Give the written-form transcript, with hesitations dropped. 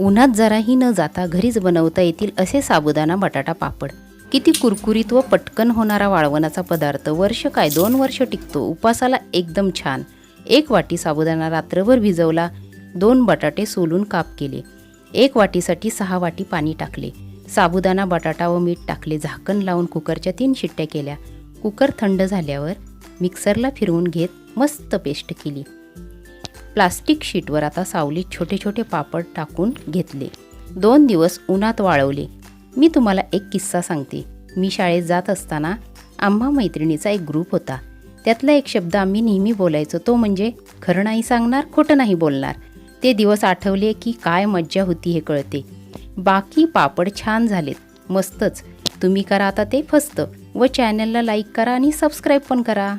उन्हात जराही न जाता घरीच बनवता येतील असे साबुदाणा बटाटा पापड. किती कुरकुरीत व पटकन होणारा वाळवणाचा पदार्थ. वर्ष काय 2 वर्ष टिकतो. उपासाला एकदम छान. 1 वाटी साबुदाणा रात्रभर भिजवला. 2 बटाटे सोलून काप केले. 1 वाटीसाठी 6 वाटी पाणी टाकले. साबुदाणा, बटाटा व मीठ टाकले. झाकण लावून कुकरच्या 3 शिट्ट्या केल्या. कुकर थंड झाल्यावर मिक्सरला फिरवून घेत मस्त पेस्ट केली. प्लास्टिक शीटवर आता सावलीत छोटे छोटे पापड टाकून घेतले. 2 दिवस उन्हात वाळवले. मी तुम्हाला एक किस्सा सांगते. मी शाळेत जात असताना आम्हा मैत्रिणीचा एक ग्रुप होता. त्यातला एक शब्द आम्ही नेहमी बोलायचो, तो म्हणजे खरं नाही सांगणार, खोटं नाही बोलणार. ते दिवस आठवले की काय मज्जा होती हे कळते. बाकी पापड छान झालेत, मस्तच. तुम्ही करा आता ते फस्त व चॅनलला लाईक करा आणि सबस्क्राईब पण करा.